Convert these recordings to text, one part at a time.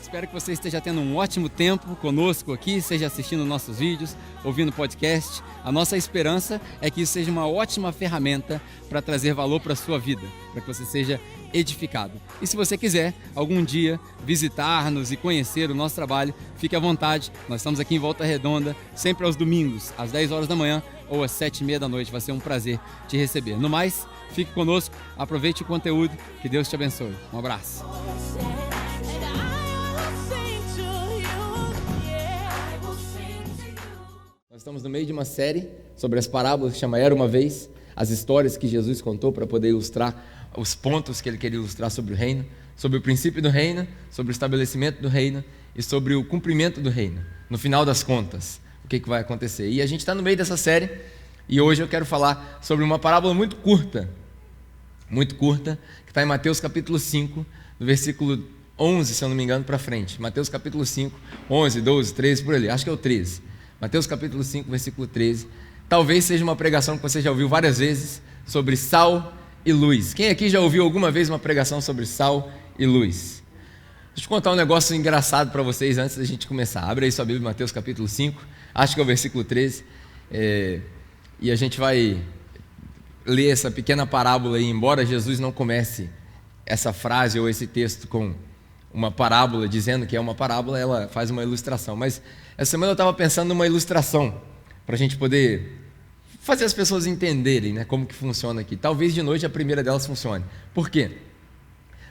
Espero que você esteja tendo um ótimo tempo conosco aqui, seja assistindo nossos vídeos, ouvindo podcast. A nossa esperança é que isso seja uma ótima ferramenta para trazer valor para a sua vida, para que você seja edificado. E se você quiser algum dia visitar-nos e conhecer o nosso trabalho, fique à vontade. Nós estamos aqui em Volta Redonda, sempre aos domingos, às 10 horas da manhã ou às 7h30 da noite. Vai ser um prazer te receber. No mais, fique conosco, aproveite o conteúdo, que Deus te abençoe. Um abraço. Nós estamos no meio de uma série sobre as parábolas que chama Era Uma Vez, as histórias que Jesus contou para poder ilustrar os pontos que ele queria ilustrar sobre o reino, sobre o princípio do reino, sobre o estabelecimento do reino e sobre o cumprimento do reino. No final das contas, o que vai acontecer? E a gente está no meio dessa série e hoje eu quero falar sobre uma parábola muito curta, que está em Mateus capítulo 5, do versículo 11, se eu não me engano, para frente. Mateus capítulo 5, 11, 12, 13, por ali, acho que é o 13. Mateus capítulo 5, versículo 13. Talvez seja uma pregação que você já ouviu várias vezes sobre sal e luz. Quem aqui já ouviu alguma vez uma pregação sobre sal e luz? Deixa eu contar um negócio engraçado para vocês antes da gente começar. Abre aí sua Bíblia, Mateus capítulo 5, acho que é o versículo 13. E a gente vai ler essa pequena parábola aí, embora Jesus não comece essa frase ou esse texto com uma parábola, dizendo que é uma parábola, ela faz uma ilustração. Mas essa semana eu estava pensando numa ilustração, para a gente poder fazer as pessoas entenderem, né, como que funciona aqui. Talvez de noite a primeira delas funcione. Por quê?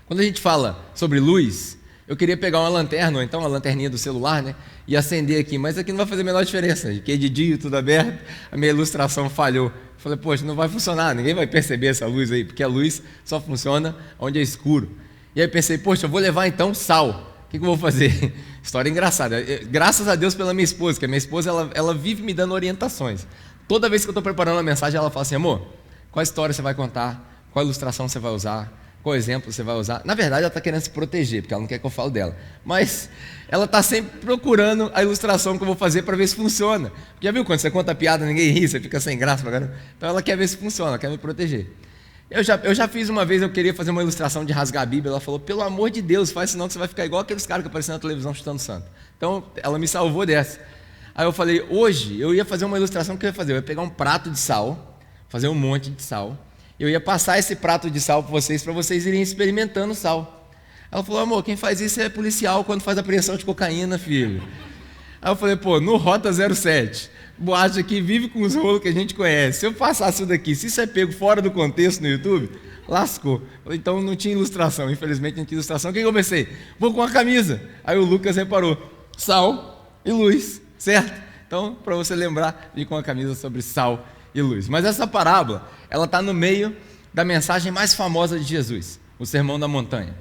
Quando a gente fala sobre luz, eu queria pegar uma lanterna, ou então uma lanterninha do celular, né, e acender aqui, mas aqui não vai fazer a menor diferença, porque de dia tudo aberto, a minha ilustração falhou. Eu falei, poxa, não vai funcionar, ninguém vai perceber essa luz aí, porque a luz só funciona onde é escuro. E aí eu pensei, poxa, eu vou levar então sal. O que eu vou fazer? História engraçada. Graças a Deus pela minha esposa, que a minha esposa ela vive me dando orientações. Toda vez que eu estou preparando uma mensagem, ela fala assim, amor, qual história você vai contar? Qual ilustração você vai usar? Qual exemplo você vai usar? Na verdade, ela está querendo se proteger, porque ela não quer que eu fale dela. Mas ela está sempre procurando a ilustração que eu vou fazer para ver se funciona. Já viu quando você conta piada, ninguém ri, você fica sem graça. Então ela quer ver se funciona, ela quer me proteger. Eu já fiz uma vez, eu queria fazer uma ilustração de rasgar a Bíblia, ela falou, pelo amor de Deus, faz senão que você vai ficar igual aqueles caras que aparecem na televisão chutando santo. Então, ela me salvou dessa. Aí eu falei, hoje eu ia fazer uma ilustração que eu ia fazer, eu ia pegar um prato de sal, fazer um monte de sal, eu ia passar esse prato de sal para vocês irem experimentando sal. Ela falou, amor, quem faz isso é policial quando faz apreensão de cocaína, filho. Aí eu falei, no Rota 07, boate aqui vive com os rolos que a gente conhece. Se eu passar isso daqui, se isso é pego fora do contexto no YouTube, lascou. Então não tinha ilustração, infelizmente não tinha ilustração. O que eu pensei? Vou com a camisa. Aí o Lucas reparou, sal e luz, certo? Então, para você lembrar, vim com a camisa sobre sal e luz. Mas essa parábola, ela está no meio da mensagem mais famosa de Jesus, o Sermão da Montanha,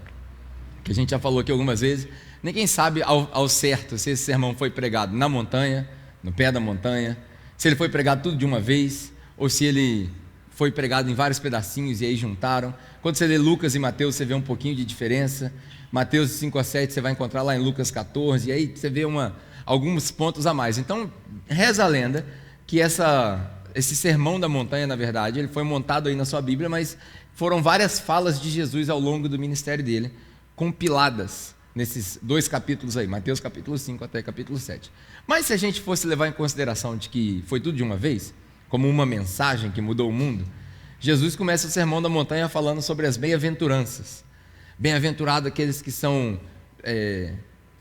que a gente já falou aqui algumas vezes. Ninguém sabe ao certo se esse sermão foi pregado na montanha, no pé da montanha, se ele foi pregado tudo de uma vez, ou se ele foi pregado em vários pedacinhos e aí juntaram. Quando você lê Lucas e Mateus, você vê um pouquinho de diferença. Mateus 5-7 você vai encontrar lá em Lucas 14, e aí você vê alguns pontos a mais. Então, reza a lenda que esse sermão da montanha, na verdade, ele foi montado aí na sua Bíblia, mas foram várias falas de Jesus ao longo do ministério dele, compiladas nesses 2 capítulos aí, Mateus capítulo 5 até capítulo 7. Mas se a gente fosse levar em consideração de que foi tudo de uma vez, como uma mensagem que mudou o mundo, Jesus começa o Sermão da Montanha falando sobre as bem-aventuranças. Bem-aventurados aqueles que são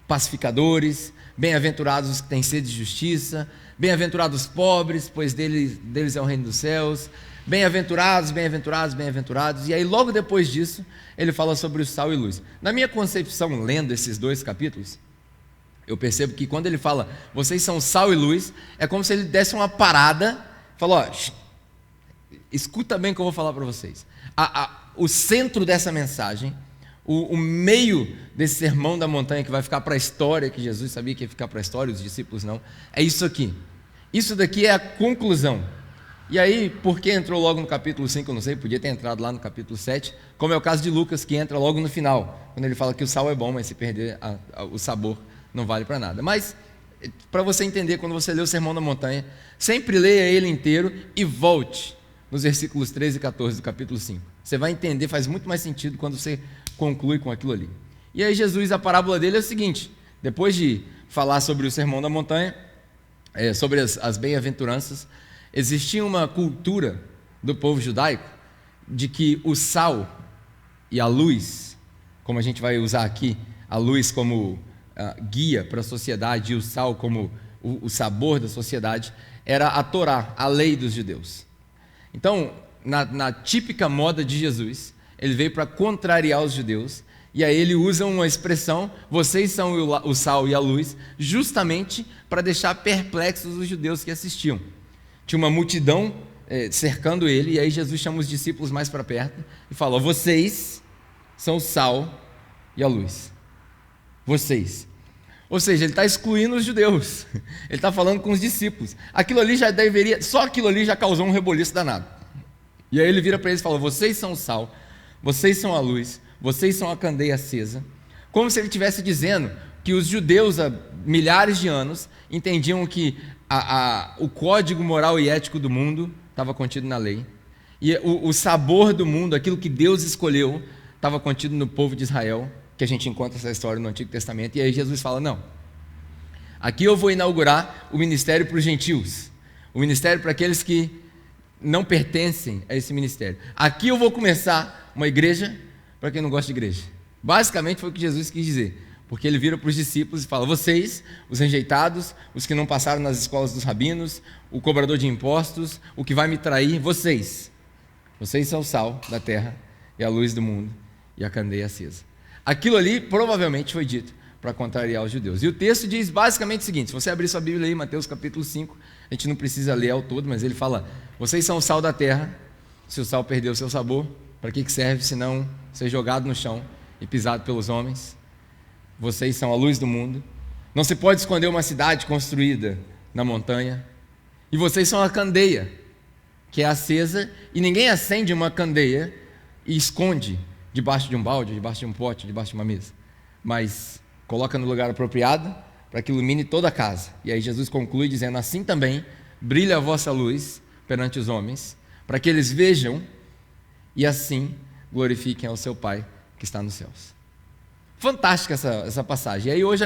pacificadores, bem-aventurados os que têm sede de justiça, bem-aventurados os pobres, pois deles é o reino dos céus, bem-aventurados, bem-aventurados, bem-aventurados. E aí logo depois disso, ele fala sobre o sal e luz. Na minha concepção, lendo esses 2 capítulos, eu percebo que quando ele fala, vocês são sal e luz, é como se ele desse uma parada, falou, escuta bem o que eu vou falar para vocês. O centro dessa mensagem, o meio desse sermão da montanha que vai ficar para a história, que Jesus sabia que ia ficar para a história, os discípulos não, é isso aqui. Isso daqui é a conclusão. E aí, por que entrou logo no capítulo 5, eu não sei, podia ter entrado lá no capítulo 7, como é o caso de Lucas, que entra logo no final, quando ele fala que o sal é bom, mas se perder o sabor não vale para nada. Mas, para você entender, quando você lê o Sermão da Montanha, sempre leia ele inteiro e volte nos versículos 13 e 14 do capítulo 5. Você vai entender, faz muito mais sentido quando você conclui com aquilo ali. E aí Jesus, a parábola dele é o seguinte: depois de falar sobre o Sermão da Montanha, sobre as bem-aventuranças, existia uma cultura do povo judaico de que o sal e a luz, como a gente vai usar aqui, a luz como guia para a sociedade e o sal como o sabor da sociedade, era a Torá, a lei dos judeus. Então, na típica moda de Jesus, ele veio para contrariar os judeus, e aí ele usa uma expressão: vocês são o sal e a luz, justamente para deixar perplexos os judeus que assistiam. Tinha uma multidão cercando ele, e aí Jesus chama os discípulos mais para perto e fala: vocês são o sal e a luz. Vocês. Ou seja, ele está excluindo os judeus. Ele está falando com os discípulos. Aquilo ali já deveria, só aquilo ali já causou um reboliço danado. E aí ele vira para eles e fala: vocês são o sal, vocês são a luz, vocês são a candeia acesa. Como se ele estivesse dizendo que os judeus há milhares de anos entendiam que o código moral e ético do mundo estava contido na lei, e o sabor do mundo, aquilo que Deus escolheu, estava contido no povo de Israel, que a gente encontra essa história no Antigo Testamento. E aí Jesus fala: não, aqui eu vou inaugurar o ministério para os gentios, o ministério para aqueles que não pertencem a esse ministério. Aqui eu vou começar uma igreja para quem não gosta de igreja. Basicamente foi o que Jesus quis dizer, porque ele vira para os discípulos e fala: vocês, os rejeitados, os que não passaram nas escolas dos rabinos, o cobrador de impostos, o que vai me trair, vocês são o sal da terra e a luz do mundo e a candeia acesa. Aquilo ali provavelmente foi dito para contrariar os judeus. E o texto diz basicamente o seguinte: se você abrir sua Bíblia aí, Mateus capítulo 5, a gente não precisa ler ao todo, mas ele fala: vocês são o sal da terra. Se o sal perdeu o seu sabor, para que serve se não ser jogado no chão e pisado pelos homens? Vocês são a luz do mundo. Não se pode esconder uma cidade construída na montanha. E vocês são a candeia, que é acesa, e ninguém acende uma candeia e esconde debaixo de um balde, debaixo de um pote, debaixo de uma mesa, mas coloca no lugar apropriado para que ilumine toda a casa. E aí Jesus conclui dizendo: assim também brilha a vossa luz perante os homens, para que eles vejam e assim glorifiquem ao seu Pai que está nos céus. Fantástica essa passagem. E aí hoje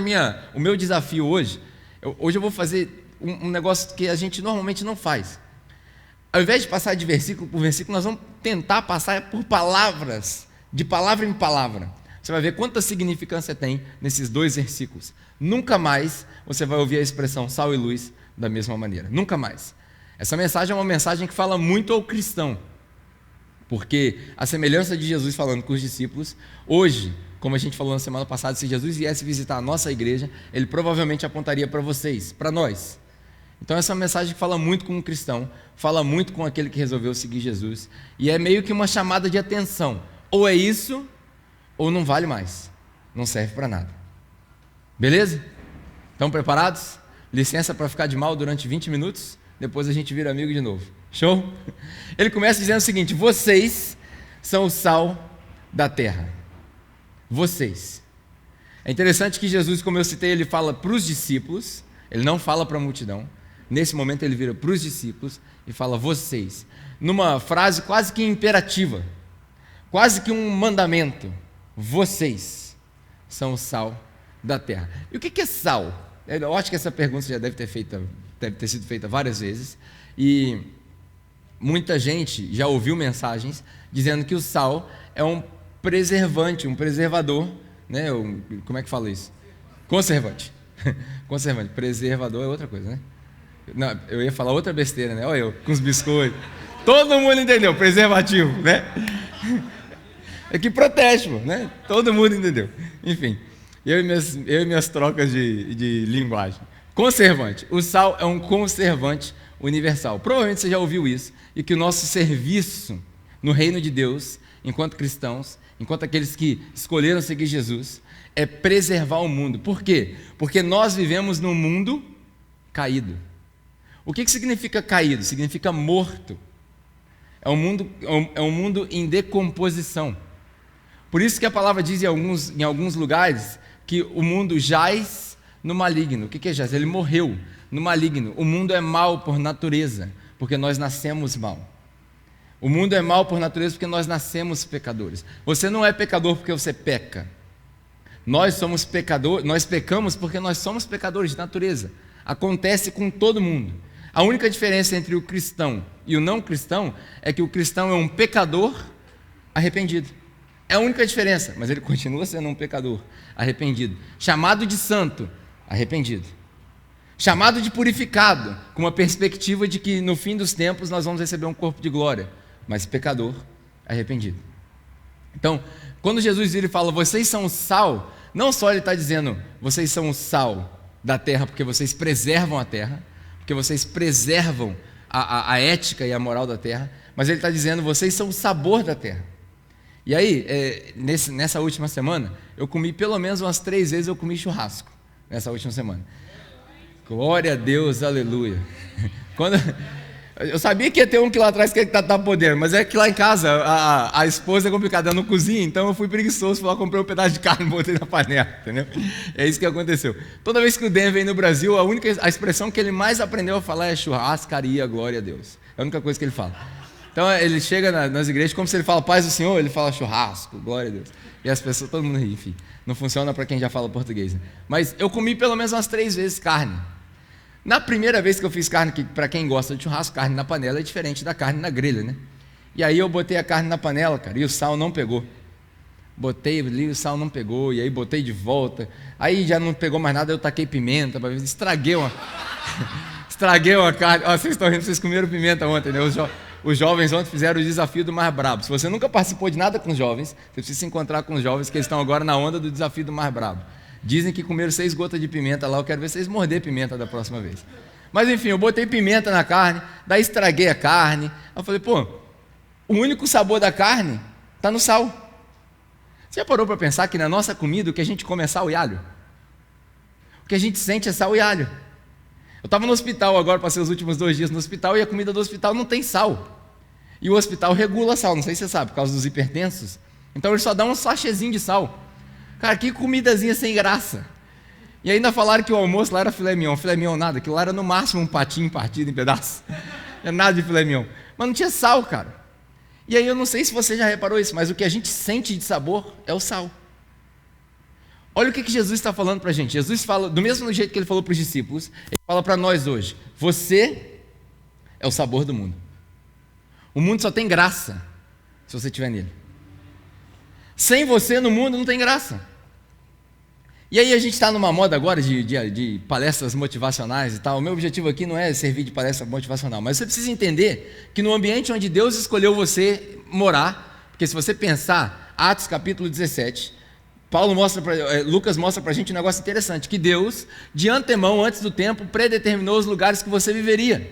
o meu desafio hoje eu vou fazer um negócio que a gente normalmente não faz. Ao invés de passar de versículo por versículo, nós vamos tentar passar por palavras, de palavra em palavra. Você vai ver quanta significância tem nesses dois versículos. Nunca mais você vai ouvir a expressão sal e luz da mesma maneira. Nunca mais. Essa mensagem é uma mensagem que fala muito ao cristão, porque a semelhança de Jesus falando com os discípulos, hoje, como a gente falou na semana passada, se Jesus viesse visitar a nossa igreja, ele provavelmente apontaria para vocês, para nós. Então essa é uma mensagem que fala muito com o cristão, fala muito com aquele que resolveu seguir Jesus, e é meio que uma chamada de atenção: ou é isso, ou não vale mais, não serve para nada. Beleza? Estão preparados? Licença para ficar de mal durante 20 minutos, depois a gente vira amigo de novo. Show? Ele começa dizendo o seguinte: vocês são o sal da terra. Vocês. É interessante que Jesus, como eu citei, ele fala para os discípulos, ele não fala para a multidão. Nesse momento ele vira para os discípulos e fala: vocês, numa frase quase que imperativa, quase que um mandamento: vocês são o sal da terra. E o que é sal? Eu acho que essa pergunta já deve ter sido feita várias vezes, e muita gente já ouviu mensagens dizendo que o sal é um preservante, um preservador, né? Como é que fala isso? Conservante. Conservante. Preservador é outra coisa, né? Não, eu ia falar outra besteira, né? Olha eu, com os biscoitos. Todo mundo entendeu, preservativo, né? É que protege, né? Todo mundo entendeu. Enfim, eu e minhas trocas de linguagem. Conservante. O sal é um conservante universal. Provavelmente você já ouviu isso, e que o nosso serviço no reino de Deus, enquanto cristãos, enquanto aqueles que escolheram seguir Jesus, é preservar o mundo. Por quê? Porque nós vivemos num mundo caído. O que significa caído? Significa morto. É um mundo em decomposição. Por isso que a palavra diz em alguns lugares que o mundo jaz no maligno. O que é jaz? Ele morreu no maligno. O mundo é mau por natureza, porque nós nascemos mal. O mundo é mau por natureza porque nós nascemos pecadores. Você não é pecador porque você peca. Nós somos pecadores, nós pecamos porque nós somos pecadores de natureza. Acontece com todo mundo. A única diferença entre o cristão e o não cristão é que o cristão é um pecador arrependido. É a única diferença, mas ele continua sendo um pecador arrependido. Chamado de santo, arrependido. Chamado de purificado, com uma perspectiva de que no fim dos tempos nós vamos receber um corpo de glória, mas pecador arrependido. Então, quando Jesus vira e fala, vocês são o sal, não só ele está dizendo, vocês são o sal da terra, porque vocês preservam a terra, porque vocês preservam a ética e a moral da terra, mas ele está dizendo, vocês são o sabor da terra. E aí, nessa última semana, eu comi pelo menos umas 3 vezes, eu comi churrasco, nessa última semana. Glória a Deus, aleluia. Eu sabia que ia ter um que lá atrás que tá podendo, mas é que lá em casa a esposa é complicada, ela não cozinha, então eu fui preguiçoso, fui lá, comprei um pedaço de carne e botei na panela, entendeu? É isso que aconteceu. Toda vez que o Dan vem no Brasil, a expressão que ele mais aprendeu a falar é churrascaria, glória a Deus. É a única coisa que ele fala. Então ele chega nas igrejas, como se ele fala paz do Senhor, ele fala churrasco, glória a Deus. E as pessoas, todo mundo ri, enfim. Não funciona para quem já fala português, né? Mas eu comi pelo menos umas 3 vezes carne. Na primeira vez que eu fiz carne, que para quem gosta de churrasco, carne na panela é diferente da carne na grelha, né? E aí eu botei a carne na panela, cara, e o sal não pegou. Botei ali, o sal não pegou, e aí botei de volta. Aí já não pegou mais nada, eu taquei pimenta, estraguei uma carne. Ó, vocês estão rindo, vocês comeram pimenta ontem, né? Os jovens ontem fizeram o desafio do mais brabo. Se você nunca participou de nada com os jovens, você precisa se encontrar com os jovens que estão agora na onda do desafio do mais brabo. Dizem que comeram 6 gotas de pimenta lá, eu quero ver vocês morder pimenta da próxima vez. Mas enfim, eu botei pimenta na carne, daí estraguei a carne. Eu falei, pô, o único sabor da carne está no sal. Você já parou para pensar que na nossa comida o que a gente come é sal e alho? O que a gente sente é sal e alho. Eu estava no hospital agora, passei os últimos 2 dias no hospital e a comida do hospital não tem sal. E o hospital regula sal, não sei se você sabe, por causa dos hipertensos. Então ele só dá um sachêzinho de sal. Cara, que comidazinha sem graça. E ainda falaram que o almoço lá era filé mignon nada, aquilo lá era no máximo um patinho partido em pedaços. Não é nada de filé mignon. Mas não tinha sal, cara. E aí eu não sei se você já reparou isso, mas o que a gente sente de sabor é o sal. Olha o que Jesus está falando para a gente. Jesus fala, do mesmo jeito que ele falou para os discípulos, ele fala para nós hoje, você é o sabor do mundo. O mundo só tem graça se você estiver nele. Sem você no mundo não tem graça. E aí a gente está numa moda agora de palestras motivacionais e tal. O meu objetivo aqui não é servir de palestra motivacional, mas você precisa entender que no ambiente onde Deus escolheu você morar, porque se você pensar, Atos capítulo 17, Lucas mostra para a gente um negócio interessante, que Deus, de antemão, antes do tempo, predeterminou os lugares que você viveria,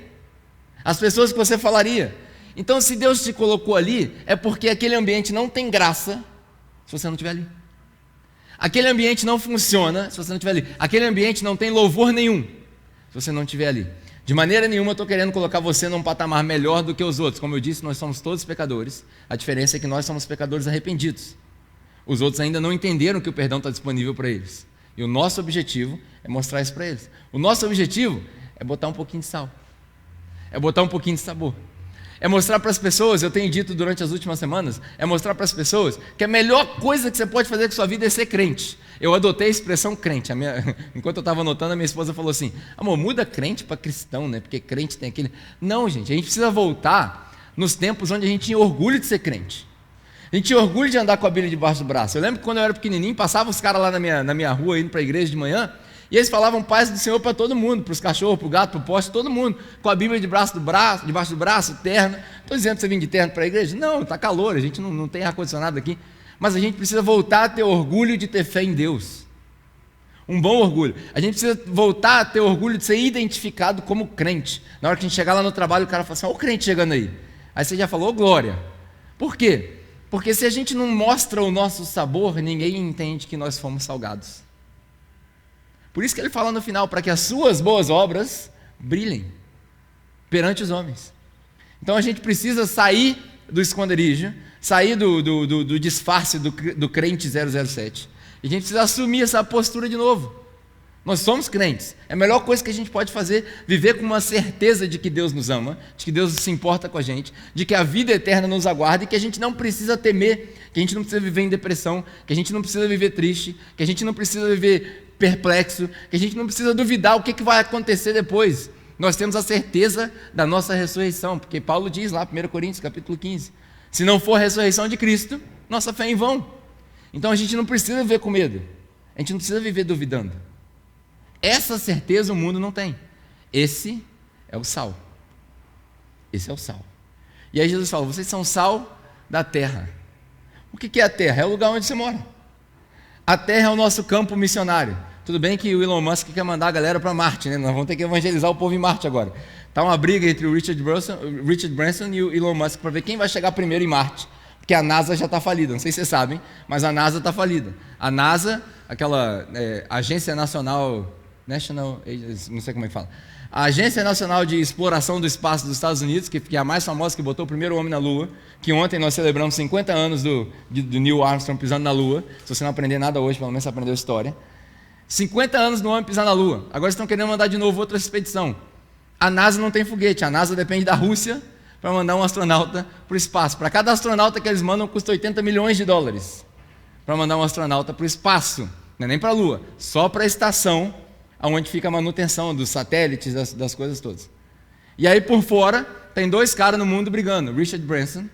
as pessoas que você falaria. Então, se Deus te colocou ali, é porque aquele ambiente não tem graça se você não estiver ali. Aquele ambiente não funciona se você não estiver ali. Aquele ambiente não tem louvor nenhum se você não estiver ali. De maneira nenhuma eu estou querendo colocar você num patamar melhor do que os outros. Como eu disse, nós somos todos pecadores. A diferença é que nós somos pecadores arrependidos. Os outros ainda não entenderam que o perdão está disponível para eles. E o nosso objetivo é mostrar isso para eles. O nosso objetivo é botar um pouquinho de sal. É botar um pouquinho de sabor. É mostrar para as pessoas, eu tenho dito durante as últimas semanas, é mostrar para as pessoas que a melhor coisa que você pode fazer com a sua vida é ser crente. Eu adotei a expressão crente. Enquanto eu estava anotando, a minha esposa falou assim, amor, muda crente para cristão, né? Porque crente tem aquele... Não, gente, a gente precisa voltar nos tempos onde a gente tinha orgulho de ser crente. A gente tinha orgulho de andar com a Bíblia debaixo do braço. Eu lembro que quando eu era pequenininho, passavam os caras lá na minha rua, indo para a igreja de manhã, e eles falavam paz do Senhor para todo mundo, para os cachorros, para o gato, para o poste, todo mundo, com a Bíblia debaixo do braço, terno. Estou dizendo que você vem de terno para a igreja? Não, está calor, a gente não tem ar-condicionado aqui. Mas a gente precisa voltar a ter orgulho de ter fé em Deus. Um bom orgulho. A gente precisa voltar a ter orgulho de ser identificado como crente. Na hora que a gente chegar lá no trabalho, o cara fala assim, olha o crente chegando aí. Aí você já falou, glória. Por quê? Porque se a gente não mostra o nosso sabor, ninguém entende que nós fomos salgados. Por isso que ele fala no final, para que as suas boas obras brilhem perante os homens. Então a gente precisa sair do esconderijo, sair do disfarce do crente 007. E a gente precisa assumir essa postura de novo. Nós somos crentes. É a melhor coisa que a gente pode fazer, viver com uma certeza de que Deus nos ama, de que Deus se importa com a gente, de que a vida eterna nos aguarda e que a gente não precisa temer que a gente não precisa viver em depressão, que a gente não precisa viver triste, que a gente não precisa viver perplexo, que a gente não precisa duvidar o que vai acontecer depois. Nós temos a certeza da nossa ressurreição, porque Paulo diz lá, 1 Coríntios, capítulo 15, se não for a ressurreição de Cristo, nossa fé é em vão. Então a gente não precisa viver com medo, a gente não precisa viver duvidando. Essa certeza o mundo não tem. Esse é o sal. Esse é o sal. E aí Jesus fala, vocês são sal da terra. O que é a terra? É o lugar onde você mora. A terra é o nosso campo missionário. Tudo bem que o Elon Musk quer mandar a galera para Marte, né? Nós vamos ter que evangelizar o povo em Marte agora. Está uma briga entre o Richard Branson e o Elon Musk para ver quem vai chegar primeiro em Marte. Porque a NASA já está falida, não sei se vocês sabem, mas a NASA está falida. A NASA, aquela Agência Nacional, não sei como é que fala, a Agência Nacional de Exploração do Espaço dos Estados Unidos, que é a mais famosa, que botou o primeiro homem na Lua, que ontem nós celebramos 50 anos do Neil Armstrong pisando na Lua. Se você não aprender nada hoje, pelo menos você aprendeu história. 50 anos do homem pisar na Lua. Agora estão querendo mandar de novo outra expedição. A NASA não tem foguete, a NASA depende da Rússia para mandar um astronauta para o espaço. Para cada astronauta que eles mandam, custa $80 milhões para mandar um astronauta para o espaço. Não é nem para a Lua, só para a estação onde fica a manutenção dos satélites, das coisas todas. E aí por fora, tem dois caras no mundo brigando, o Richard Branson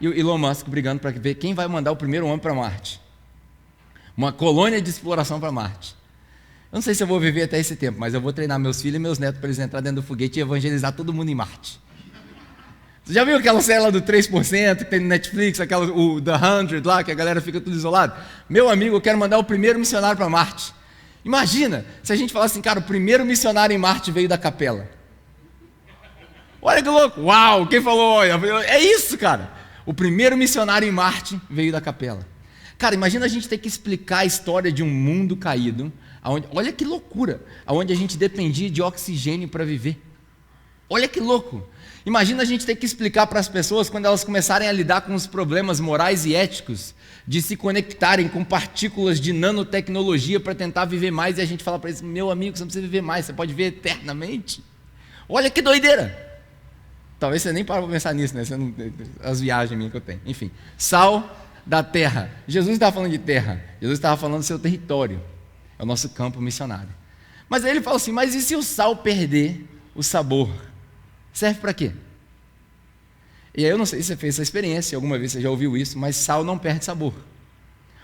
e o Elon Musk brigando para ver quem vai mandar o primeiro homem para Marte. Uma colônia de exploração para Marte. Eu não sei se eu vou viver até esse tempo, mas eu vou treinar meus filhos e meus netos para eles entrarem dentro do foguete e evangelizar todo mundo em Marte. Você já viu aquela série lá do 3% que tem no Netflix, o The 100 lá, que a galera fica tudo isolado? Meu amigo, eu quero mandar o primeiro missionário para Marte. Imagina, se a gente falasse assim, cara, o primeiro missionário em Marte veio da capela. Olha que louco, uau, quem falou? É isso, cara. O primeiro missionário em Marte veio da capela. Cara, imagina a gente ter que explicar a história de um mundo caído, olha que loucura, onde a gente dependia de oxigênio para viver. Olha que louco. Imagina a gente ter que explicar para as pessoas, quando elas começarem a lidar com os problemas morais e éticos, de se conectarem com partículas de nanotecnologia para tentar viver mais, e a gente fala para eles, meu amigo, você não precisa viver mais, você pode viver eternamente. Olha que doideira. Talvez você nem para pensar nisso, né? As viagens minhas que eu tenho. Enfim, sal da terra. Jesus estava falando de terra, Jesus estava falando do seu território, é o nosso campo missionário. Mas aí ele fala assim, mas e se o sal perder o sabor? Serve para quê? E aí eu não sei se você fez essa experiência, alguma vez você já ouviu isso, mas sal não perde sabor.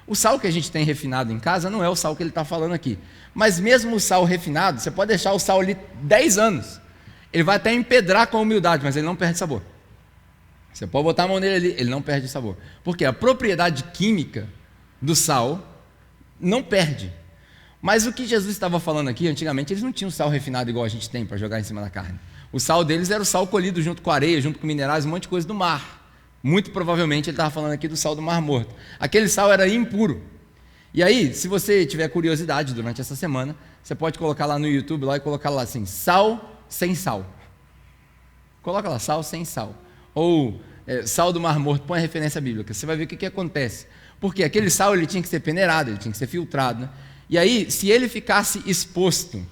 O sal que a gente tem refinado em casa não é o sal que ele está falando aqui. Mas mesmo o sal refinado, você pode deixar o sal ali 10 anos. Ele vai até empedrar com a humildade, mas ele não perde sabor. Você pode botar a mão nele ali, ele não perde sabor. Porque a propriedade química do sal não perde. Mas o que Jesus estava falando aqui, antigamente eles não tinham sal refinado igual a gente tem para jogar em cima da carne. O sal deles era o sal colhido junto com areia, junto com minerais, um monte de coisa do mar. Muito provavelmente ele estava falando aqui do sal do Mar Morto. Aquele sal era impuro. E aí, se você tiver curiosidade durante essa semana, você pode colocar lá no YouTube lá e colocar lá assim, sal sem sal. Coloca lá, sal sem sal. Ou sal do Mar Morto, põe a referência bíblica. Você vai ver o que acontece. Porque aquele sal ele tinha que ser peneirado, ele tinha que ser filtrado, né? E aí, se ele ficasse exposto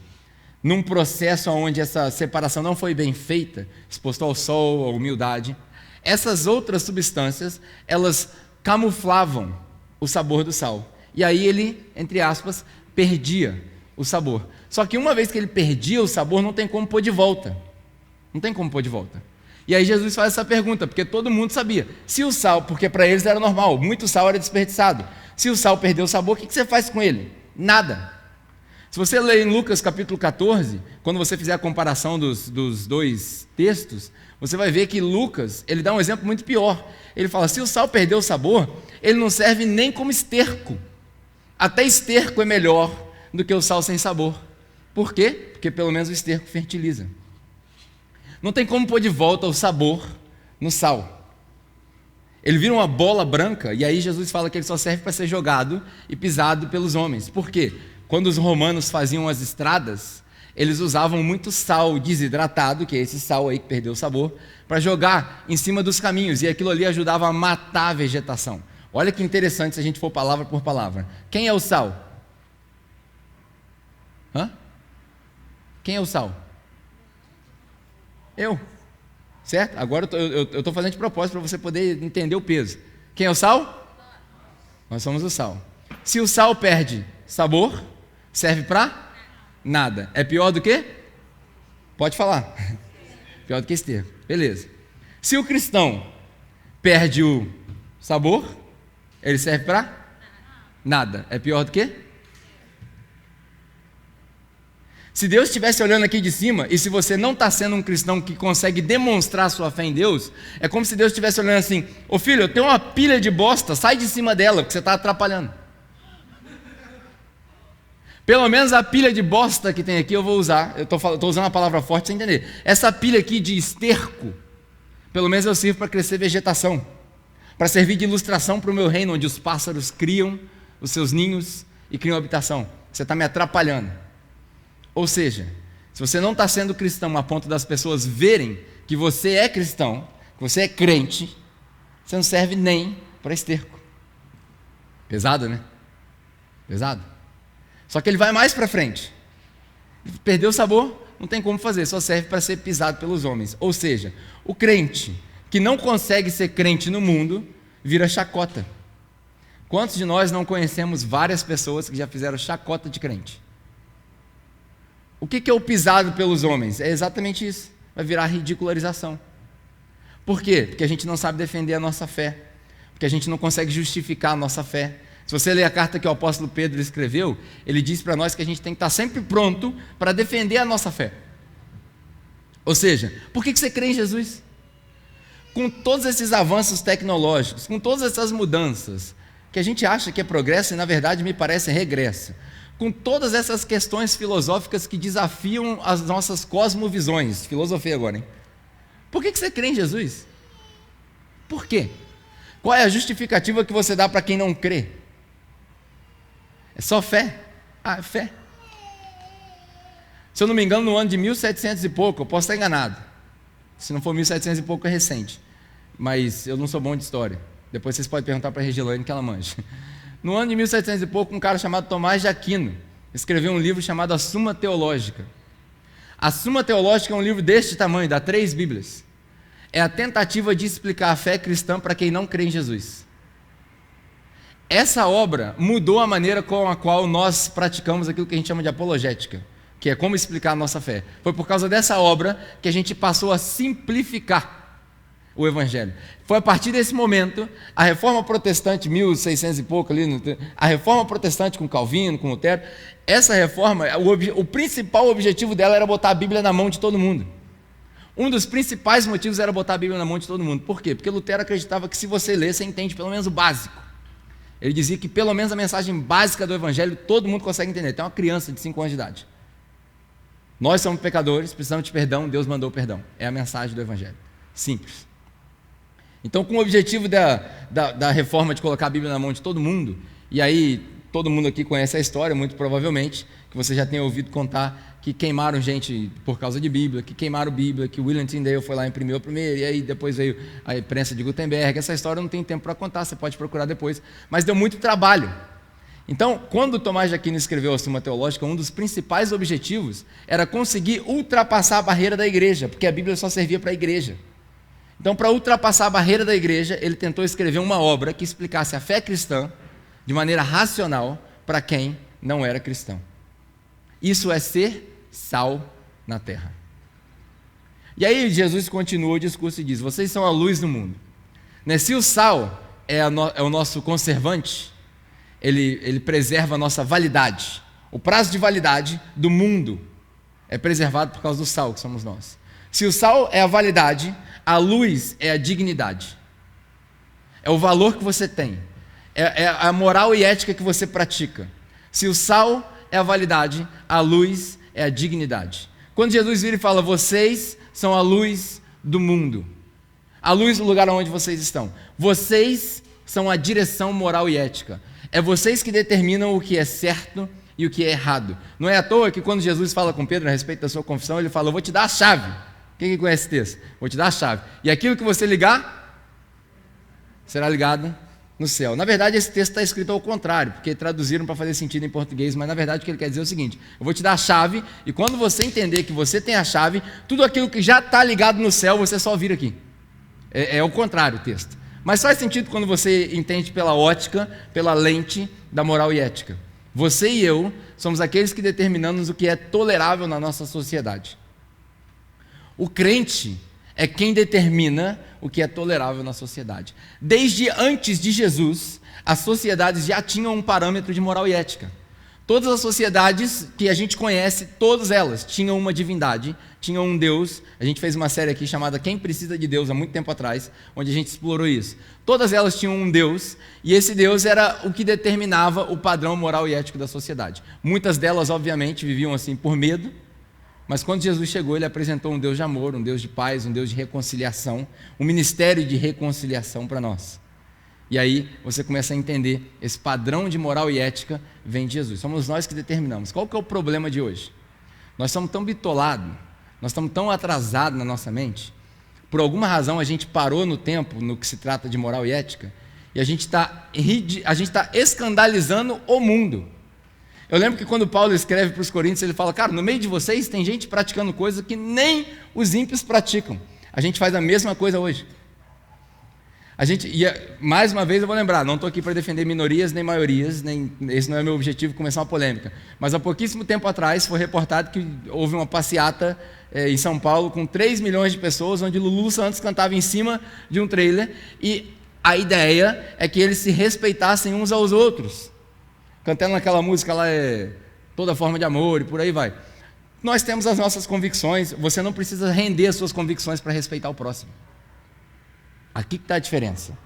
num processo onde essa separação não foi bem feita, exposto ao sol, à umidade, essas outras substâncias, elas camuflavam o sabor do sal. E aí ele, entre aspas, perdia o sabor. Só que uma vez que ele perdia o sabor, não tem como pôr de volta. Não tem como pôr de volta. E aí Jesus faz essa pergunta, porque todo mundo sabia. Se o sal, porque para eles era normal, muito sal era desperdiçado. Se o sal perdeu o sabor, o que você faz com ele? Nada. Se você ler em Lucas capítulo 14, quando você fizer a comparação dos dois textos, você vai ver que Lucas, ele dá um exemplo muito pior. Ele fala, se o sal perdeu o sabor, ele não serve nem como esterco. Até esterco é melhor do que o sal sem sabor. Por quê? Porque pelo menos o esterco fertiliza. Não tem como pôr de volta o sabor no sal. Ele vira uma bola branca, e aí Jesus fala que ele só serve para ser jogado e pisado pelos homens. Por quê? Quando os romanos faziam as estradas, eles usavam muito sal desidratado, que é esse sal aí que perdeu o sabor, para jogar em cima dos caminhos, e aquilo ali ajudava a matar a vegetação. Olha que interessante se a gente for palavra por palavra. Quem é o sal? Quem é o sal? Eu. Certo? Agora eu estou fazendo de propósito para você poder entender o peso. Quem é o sal? Nós somos o sal. Se o sal perde sabor, serve para nada. É pior do que? Pode falar. Pior do que esterco. Beleza. Se o cristão perde o sabor, ele serve para nada. É pior do que? Se Deus estivesse olhando aqui de cima, e se você não está sendo um cristão que consegue demonstrar sua fé em Deus, é como se Deus estivesse olhando assim: ô filho, eu tenho uma pilha de bosta, sai de cima dela, porque você está atrapalhando. Pelo menos a pilha de bosta que tem aqui eu vou usar, eu estou usando a palavra forte para você entender. Essa pilha aqui de esterco, pelo menos eu sirvo para crescer vegetação, para servir de ilustração para o meu reino, onde os pássaros criam os seus ninhos e criam habitação. Você está me atrapalhando. Ou seja, se você não está sendo cristão a ponto das pessoas verem que você é cristão, que você é crente, você não serve nem para esterco. Pesado, né? Pesado. Só que ele vai mais para frente. Perdeu o sabor, não tem como fazer, só serve para ser pisado pelos homens. Ou seja, o crente que não consegue ser crente no mundo, vira chacota. Quantos de nós não conhecemos várias pessoas que já fizeram chacota de crente? O que é o pisado pelos homens? É exatamente isso. Vai virar ridicularização. Por quê? Porque a gente não sabe defender a nossa fé. Porque a gente não consegue justificar a nossa fé. Se você ler a carta que o apóstolo Pedro escreveu, ele diz para nós que a gente tem que estar sempre pronto para defender a nossa fé. Ou seja, por que você crê em Jesus? Com todos esses avanços tecnológicos, com todas essas mudanças, que a gente acha que é progresso e na verdade me parece regresso, com todas essas questões filosóficas que desafiam as nossas cosmovisões, filosofia agora, hein? Por que você crê em Jesus? Por quê? Qual é a justificativa que você dá para quem não crê? É só fé? Ah, é fé. Se eu não me engano, no ano de 1700 e pouco, eu posso estar enganado. Se não for 1700 e pouco, é recente. Mas eu não sou bom de história. Depois vocês podem perguntar para a Regilane que ela manja. No ano de 1700 e pouco, um cara chamado Tomás de Aquino escreveu um livro chamado A Suma Teológica. A Suma Teológica é um livro deste tamanho, dá 3 Bíblias. É a tentativa de explicar a fé cristã para quem não crê em Jesus. Essa obra mudou a maneira com a qual nós praticamos aquilo que a gente chama de apologética, que é como explicar a nossa fé. Foi por causa dessa obra que a gente passou a simplificar o Evangelho. Foi a partir desse momento, a Reforma Protestante, 1600 e pouco, a Reforma Protestante com Calvino, com Lutero, essa reforma, o principal objetivo dela era botar a Bíblia na mão de todo mundo. Um dos principais motivos era botar a Bíblia na mão de todo mundo. Por quê? Porque Lutero acreditava que se você ler, você entende pelo menos o básico. Ele dizia que pelo menos a mensagem básica do Evangelho todo mundo consegue entender. Tem uma criança de 5 anos de idade. Nós somos pecadores, precisamos de perdão, Deus mandou o perdão. É a mensagem do Evangelho. Simples. Então, com o objetivo da reforma de colocar a Bíblia na mão de todo mundo, e aí todo mundo aqui conhece a história, muito provavelmente, que você já tenha ouvido contar que queimaram gente por causa de Bíblia, que queimaram Bíblia, que William Tyndale foi lá e imprimiu a primeira, e aí depois veio a imprensa de Gutenberg. Essa história eu não tenho tempo para contar, você pode procurar depois, mas deu muito trabalho. Então, quando Tomás de Aquino escreveu a Suma Teológica, um dos principais objetivos era conseguir ultrapassar a barreira da igreja, porque a Bíblia só servia para a igreja. Então, para ultrapassar a barreira da igreja, ele tentou escrever uma obra que explicasse a fé cristã de maneira racional para quem não era cristão. Isso é ser sal na terra. E aí Jesus continua o discurso e diz: vocês são a luz do mundo. Se o sal é o nosso conservante, ele preserva a nossa validade. O prazo de validade do mundo é preservado por causa do sal, que somos nós. Se o sal é a validade, a luz é a dignidade. É o valor que você tem. É a moral e ética que você pratica. Se o sal é a validade, a luz é a dignidade. Quando Jesus vira e fala: vocês são a luz do mundo. A luz do lugar onde vocês estão. Vocês são a direção moral e ética. É vocês que determinam o que é certo e o que é errado. Não é à toa que quando Jesus fala com Pedro a respeito da sua confissão, ele fala: eu vou te dar a chave. Quem conhece esse texto? Vou te dar a chave. E aquilo que você ligar, será ligado no céu. Na verdade, esse texto está escrito ao contrário, porque traduziram para fazer sentido em português, mas na verdade o que ele quer dizer é o seguinte: eu vou te dar a chave, e quando você entender que você tem a chave, tudo aquilo que já está ligado no céu, você só vira aqui. É o contrário o texto. Mas faz sentido quando você entende pela ótica, pela lente da moral e ética. Você e eu somos aqueles que determinamos o que é tolerável na nossa sociedade. O crente é quem determina o que é tolerável na sociedade. Desde antes de Jesus, as sociedades já tinham um parâmetro de moral e ética. Todas as sociedades que a gente conhece, todas elas tinham uma divindade, tinham um Deus. A gente fez uma série aqui chamada Quem Precisa de Deus, há muito tempo atrás, onde a gente explorou isso. Todas elas tinham um Deus, e esse Deus era o que determinava o padrão moral e ético da sociedade. Muitas delas, obviamente, viviam assim por medo, mas quando Jesus chegou, ele apresentou um Deus de amor, um Deus de paz, um Deus de reconciliação, um ministério de reconciliação para nós. E aí você começa a entender, esse padrão de moral e ética vem de Jesus. Somos nós que determinamos. Qual que é o problema de hoje? Nós estamos tão bitolados, nós estamos tão atrasados na nossa mente, por alguma razão a gente parou no tempo, no que se trata de moral e ética, e a gente está escandalizando o mundo. Eu lembro que quando Paulo escreve para os Coríntios, ele fala, cara, no meio de vocês tem gente praticando coisa que nem os ímpios praticam. A gente faz a mesma coisa hoje. Mais uma vez eu vou lembrar, não estou aqui para defender minorias nem maiorias, esse não é meu objetivo, começar uma polêmica, mas há pouquíssimo tempo atrás foi reportado que houve uma passeata em São Paulo com 3 milhões de pessoas, onde Lulu Santos cantava em cima de um trailer, e a ideia é que eles se respeitassem uns aos outros, cantando aquela música lá, toda forma de amor e por aí vai. Nós temos as nossas convicções, você não precisa render as suas convicções para respeitar o próximo. Aqui que está a diferença.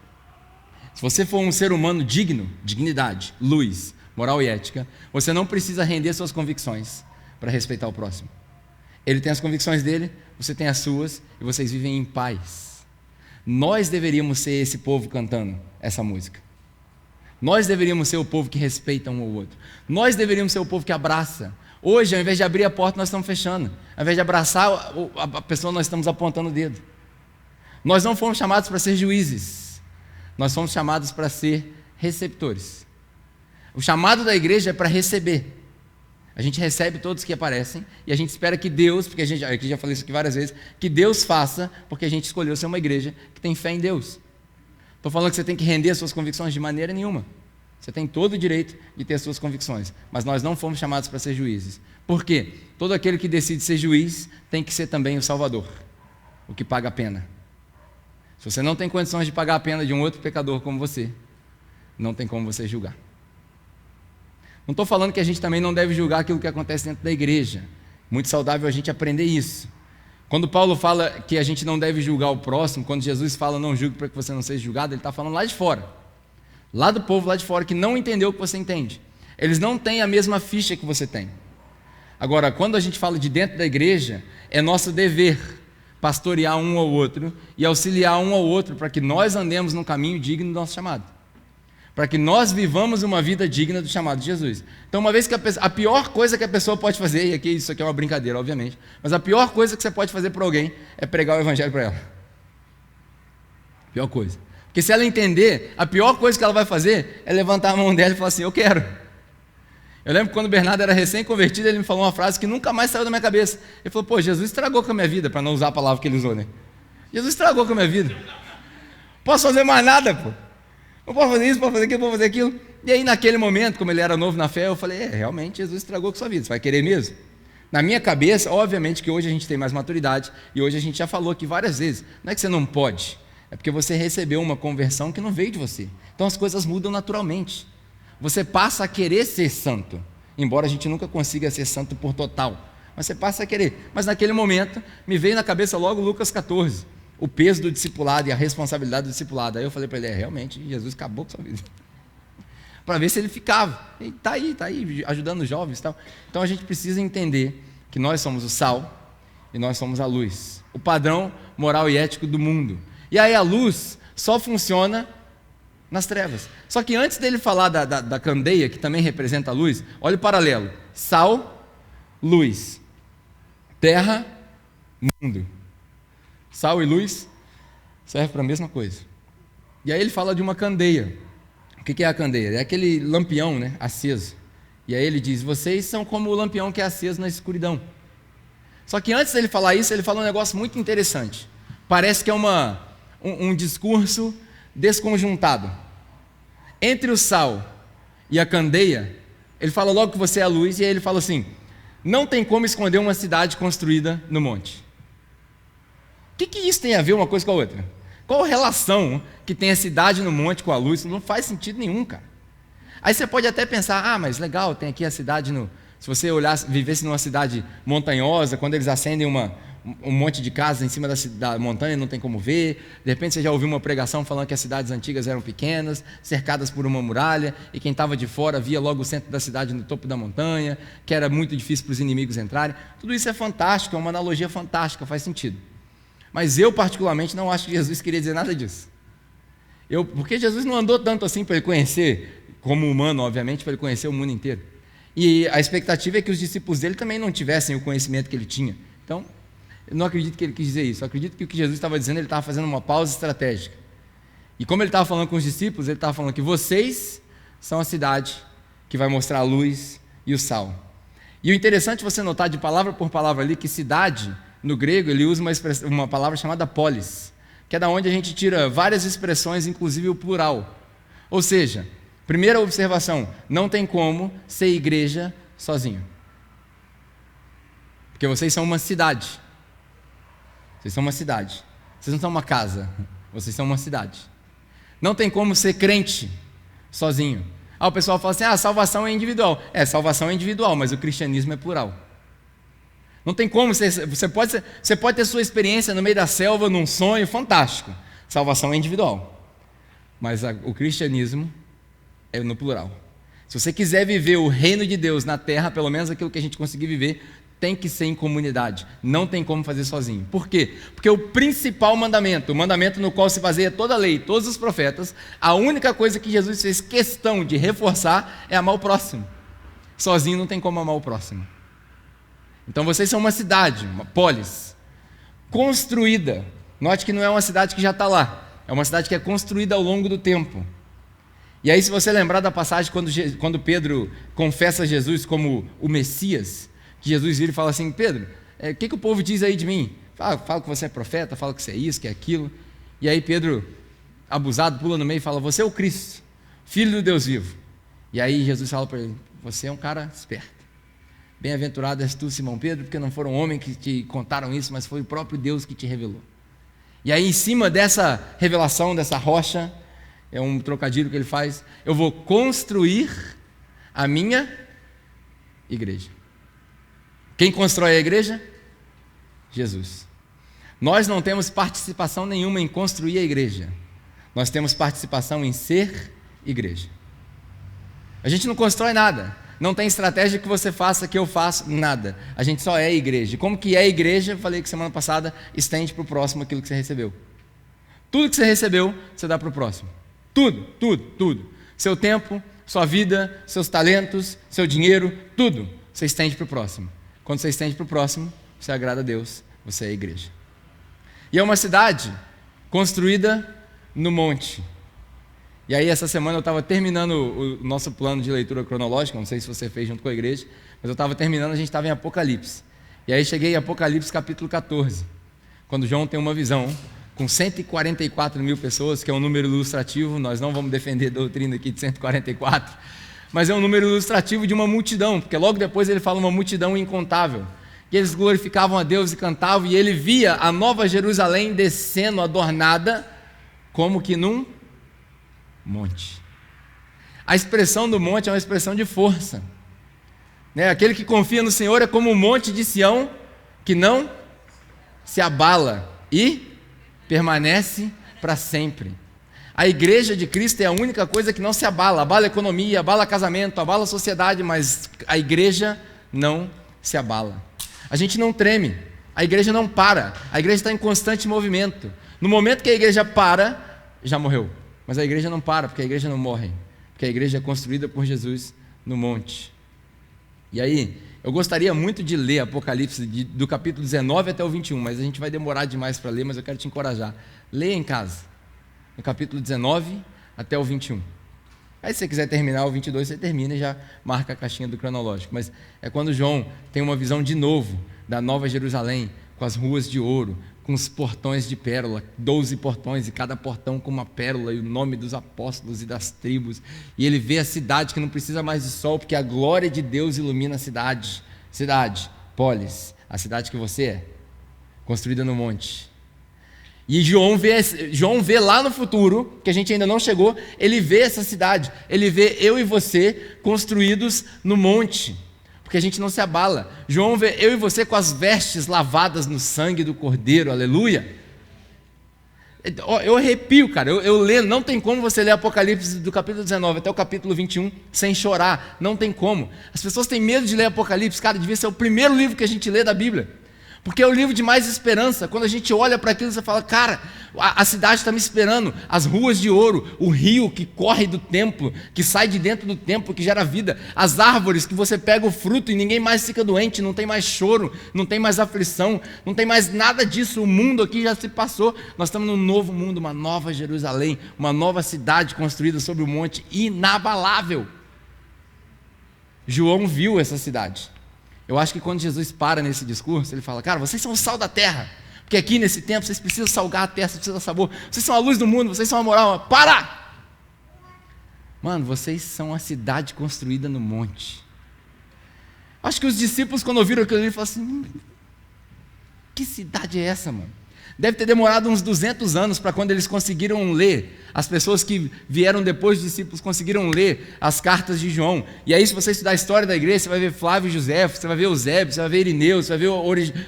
Se você for um ser humano digno, dignidade, luz, moral e ética, você não precisa render suas convicções para respeitar o próximo. Ele tem as convicções dele, você tem as suas, e vocês vivem em paz. Nós deveríamos ser esse povo cantando essa música. Nós deveríamos ser o povo que respeita um ao outro. Nós deveríamos ser o povo que abraça. Hoje, ao invés de abrir a porta, nós estamos fechando. Ao invés de abraçar a pessoa, nós estamos apontando o dedo. Nós não fomos chamados para ser juízes, nós fomos chamados para ser receptores. O chamado da igreja é para receber. A gente recebe todos que aparecem e a gente espera que Deus, porque aqui já falei isso aqui várias vezes, que Deus faça, porque a gente escolheu ser uma igreja que tem fé em Deus. Estou falando que você tem que render as suas convicções de maneira nenhuma. Você tem todo o direito de ter as suas convicções, mas nós não fomos chamados para ser juízes. Por quê? Todo aquele que decide ser juiz tem que ser também o salvador, o que paga a pena. Se você não tem condições de pagar a pena de um outro pecador como você, não tem como você julgar. Não estou falando que a gente também não deve julgar aquilo que acontece dentro da igreja. Muito saudável a gente aprender isso. Quando Paulo fala que a gente não deve julgar o próximo, quando Jesus fala não julgue para que você não seja julgado, ele está falando lá de fora. Lá do povo, lá de fora, que não entendeu o que você entende. Eles não têm a mesma ficha que você tem. Agora, quando a gente fala de dentro da igreja, é nosso dever pastorear um ao outro e auxiliar um ao outro para que nós andemos num caminho digno do nosso chamado, para que nós vivamos uma vida digna do chamado de Jesus. Então, uma vez que a pior coisa que a pessoa pode fazer, e aqui isso aqui é uma brincadeira, obviamente, mas a pior coisa que você pode fazer para alguém é pregar o evangelho para ela. Pior coisa. Porque se ela entender, a pior coisa que ela vai fazer é levantar a mão dela e falar assim, eu quero. Eu lembro que quando o Bernardo era recém-convertido, ele me falou uma frase que nunca mais saiu da minha cabeça. Ele falou, pô, Jesus estragou com a minha vida, para não usar a palavra que ele usou, né? Jesus estragou com a minha vida. Posso fazer mais nada, pô. Não posso fazer isso, posso fazer aquilo, posso fazer aquilo. E aí, naquele momento, como ele era novo na fé, eu falei, realmente, Jesus estragou com a sua vida, você vai querer mesmo? Na minha cabeça, obviamente que hoje a gente tem mais maturidade, e hoje a gente já falou aqui várias vezes, não é que você não pode, é porque você recebeu uma conversão que não veio de você. Então as coisas mudam naturalmente. Você passa a querer ser santo, embora a gente nunca consiga ser santo por total, mas você passa a querer. Mas naquele momento, me veio na cabeça logo Lucas 14, o peso do discipulado e a responsabilidade do discipulado. Aí eu falei para ele, realmente, Jesus acabou com a sua vida, para ver se ele ficava. E está aí, ajudando os jovens e tal. Então a gente precisa entender que nós somos o sal e nós somos a luz, o padrão moral e ético do mundo. E aí a luz só funciona nas trevas. Só que antes dele falar da candeia, que também representa a luz, olha o paralelo: sal, luz, terra, mundo. Sal e luz servem para a mesma coisa. E aí ele fala de uma candeia. O que é a candeia? É aquele lampião, né, aceso. E aí ele diz, vocês são como o lampião que é aceso na escuridão. Só que antes dele falar isso, ele fala um negócio muito interessante. Parece que é um discurso desconjuntado. Entre o sal e a candeia, ele fala logo que você é a luz, e aí ele fala assim: não tem como esconder uma cidade construída no monte. O que isso tem a ver uma coisa com a outra? Qual a relação que tem a cidade no monte com a luz? Não faz sentido nenhum, cara. Aí você pode até pensar: mas legal, tem aqui a cidade no... Se você olhasse, vivesse numa cidade montanhosa, quando eles acendem um monte de casas em cima da montanha, não tem como ver. De repente você já ouviu uma pregação falando que as cidades antigas eram pequenas, cercadas por uma muralha, e quem estava de fora via logo o centro da cidade no topo da montanha, que era muito difícil para os inimigos entrarem. Tudo isso é fantástico, é uma analogia fantástica, faz sentido. Mas eu particularmente não acho que Jesus queria dizer nada disso. Porque Jesus não andou tanto assim para ele conhecer, como humano obviamente, para ele conhecer o mundo inteiro. E a expectativa é que os discípulos dele também não tivessem o conhecimento que ele tinha. Então, eu não acredito que ele quis dizer isso. Eu acredito que o que Jesus estava dizendo, ele estava fazendo uma pausa estratégica. E como ele estava falando com os discípulos, ele estava falando que vocês são a cidade que vai mostrar a luz e o sal. E o interessante é você notar de palavra por palavra ali que cidade, no grego, ele usa uma palavra chamada polis, que é da onde a gente tira várias expressões, inclusive o plural. Ou seja, primeira observação: não tem como ser igreja sozinho. Porque vocês são uma cidade. Vocês são uma cidade. Vocês não são uma casa. Vocês são uma cidade. Não tem como ser crente sozinho. O pessoal fala assim: salvação é individual. Salvação é individual, mas o cristianismo é plural. Não tem como, você pode ter sua experiência no meio da selva, num sonho fantástico. Salvação é individual. Mas o cristianismo é no plural. Se você quiser viver o reino de Deus na terra, pelo menos aquilo que a gente conseguir viver, tem que ser em comunidade. Não tem como fazer sozinho. Por quê? Porque o principal mandamento, o mandamento no qual se baseia toda a lei, todos os profetas, a única coisa que Jesus fez questão de reforçar é amar o próximo. Sozinho não tem como amar o próximo. Então vocês são uma cidade, uma polis, construída. Note que não é uma cidade que já está lá, é uma cidade que é construída ao longo do tempo. E aí, se você lembrar da passagem quando Pedro confessa Jesus como o Messias, que Jesus vira e fala assim: Pedro, o que o povo diz aí de mim? Fala que você é profeta, fala que você é isso, que é aquilo. E aí Pedro, abusado, pula no meio e fala: você é o Cristo, Filho do Deus vivo. E aí Jesus fala para ele: você é um cara esperto. Bem-aventurado és tu, Simão Pedro, porque não foram homens que te contaram isso, mas foi o próprio Deus que te revelou. E aí, em cima dessa revelação, dessa rocha, é um trocadilho que ele faz: eu vou construir a minha igreja. Quem constrói a igreja? Jesus. Nós não temos participação nenhuma em construir a igreja. Nós temos participação em ser igreja. A gente não constrói nada. Não tem estratégia que você faça, que eu faço, nada. A gente só é igreja. Como que é igreja? Eu falei que semana passada, estende para o próximo aquilo que você recebeu. Tudo que você recebeu, você dá para o próximo. Tudo. Seu tempo, sua vida, seus talentos, seu dinheiro, tudo. Você estende para o próximo. Quando você estende para o próximo, você agrada a Deus, você é a igreja. E é uma cidade construída no monte. E aí essa semana eu estava terminando o nosso plano de leitura cronológica, não sei se você fez junto com a igreja, mas eu estava terminando, a gente estava em Apocalipse. E aí cheguei em Apocalipse capítulo 14, quando João tem uma visão com 144 mil pessoas, que é um número ilustrativo. Nós não vamos defender a doutrina aqui de 144, mas é um número ilustrativo de uma multidão, porque logo depois ele fala uma multidão incontável. E eles glorificavam a Deus e cantavam, e ele via a Nova Jerusalém descendo adornada como que num monte. A expressão do monte é uma expressão de força, né? Aquele que confia no Senhor é como um monte de Sião que não se abala e permanece para sempre. A igreja de Cristo é a única coisa que não se abala. Abala a economia, abala casamento, abala a sociedade, mas a igreja não se abala. A gente não treme, a igreja não para, a igreja está em constante movimento. No momento que a igreja para, já morreu. Mas a igreja não para, porque a igreja não morre, porque a igreja é construída por Jesus no monte. E aí, eu gostaria muito de ler Apocalipse do capítulo 19 até o 21, mas a gente vai demorar demais para ler, mas eu quero te encorajar. Leia em casa, no capítulo 19 até o 21. Aí se você quiser terminar o 22, você termina e já marca a caixinha do cronológico. Mas é quando João tem uma visão de novo da Nova Jerusalém, com as ruas de ouro, com os portões de pérola, 12 portões, e cada portão com uma pérola, e o nome dos apóstolos e das tribos. E ele vê a cidade que não precisa mais de sol, porque a glória de Deus ilumina a cidade. Cidade, polis, a cidade que você é, construída no monte. E João vê lá no futuro, que a gente ainda não chegou, ele vê essa cidade, ele vê eu e você construídos no monte, porque a gente não se abala. João vê eu e você com as vestes lavadas no sangue do Cordeiro, aleluia. Eu arrepio, cara, eu leio, não tem como você ler Apocalipse do capítulo 19 até o capítulo 21 sem chorar, não tem como. As pessoas têm medo de ler Apocalipse, cara, devia ser o primeiro livro que a gente lê da Bíblia. Porque é o livro de mais esperança. Quando a gente olha para aquilo, você fala, cara, a cidade está me esperando, as ruas de ouro, o rio que corre do templo, que sai de dentro do templo, que gera vida, as árvores que você pega o fruto e ninguém mais fica doente, não tem mais choro, não tem mais aflição, não tem mais nada disso, o mundo aqui já se passou, nós estamos num novo mundo, uma nova Jerusalém, uma nova cidade construída sobre um monte inabalável. João viu essa cidade. Eu acho que quando Jesus para nesse discurso, ele fala, cara, vocês são o sal da terra, porque aqui nesse tempo vocês precisam salgar a terra, vocês precisam dar sabor, vocês são a luz do mundo, vocês são a moral, para! Mano, vocês são a cidade construída no monte. Acho que os discípulos, quando ouviram aquilo, eles falaram assim, que cidade é essa, mano? Deve ter demorado uns 200 anos para quando eles conseguiram ler, as pessoas que vieram depois dos discípulos conseguiram ler as cartas de João. E aí, se você estudar a história da igreja, você vai ver Flávio e José, você vai ver Eusébio, você vai ver Irineu, você vai ver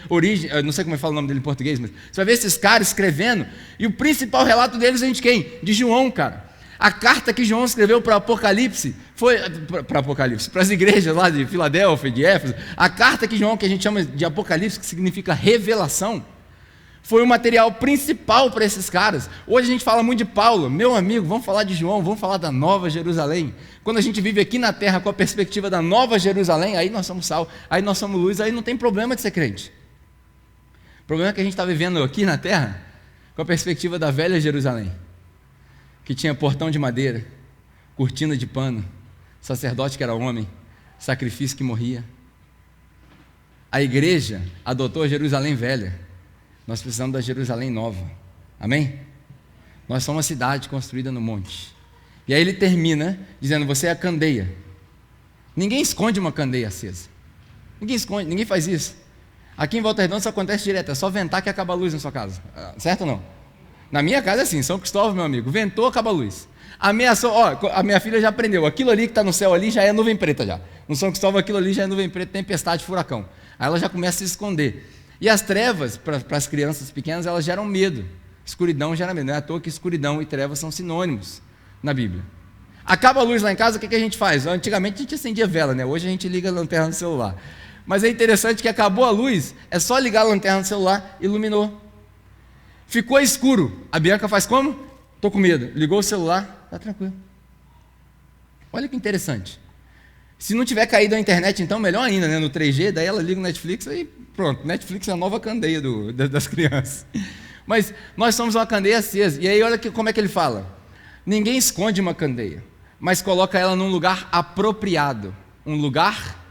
Origem, não sei como é que fala o nome dele em português, mas você vai ver esses caras escrevendo, e o principal relato deles é de quem? De João, cara. A carta que João escreveu para Apocalipse, para as igrejas lá de Filadélfia, de Éfeso, a carta que João, que a gente chama de Apocalipse, que significa revelação, foi o material principal para esses caras. Hoje a gente fala muito de Paulo, meu amigo, vamos falar de João, vamos falar da Nova Jerusalém. Quando a gente vive aqui na terra com a perspectiva da Nova Jerusalém, aí nós somos sal, aí nós somos luz, aí não tem problema de ser crente. O problema é que a gente está vivendo aqui na terra com a perspectiva da velha Jerusalém, que tinha portão de madeira, cortina de pano, sacerdote que era homem, sacrifício que morria. A igreja adotou a Jerusalém velha. Nós precisamos da Jerusalém nova, amém? Nós somos uma cidade construída no monte. E aí ele termina dizendo, você é a candeia. Ninguém esconde uma candeia acesa, ninguém esconde, ninguém faz isso. Aqui em Volta Redonda isso acontece direto, é só ventar que acaba a luz na sua casa, certo ou não? Na minha casa é assim, São Cristóvão, meu amigo, ventou, acaba a luz. Ameaçou, a minha filha já aprendeu, aquilo ali que está no céu ali já é nuvem preta já. No São Cristóvão aquilo ali já é nuvem preta, tempestade, furacão. Aí ela já começa a se esconder. E as trevas, para as crianças pequenas, elas geram medo. Escuridão gera medo. Não é à toa que escuridão e trevas são sinônimos na Bíblia. Acaba a luz lá em casa, o que a gente faz? Antigamente a gente acendia vela, né? Hoje a gente liga a lanterna no celular. Mas é interessante que acabou a luz, é só ligar a lanterna no celular, iluminou. Ficou escuro. A Bianca faz como? Estou com medo. Ligou o celular, está tranquilo. Olha que interessante. Se não tiver caído a internet, então melhor ainda, né? No 3G, daí ela liga o Netflix e pronto. Netflix é a nova candeia das crianças. Mas nós somos uma candeia acesa. E aí olha como é que ele fala. Ninguém esconde uma candeia, mas coloca ela num lugar apropriado. Um lugar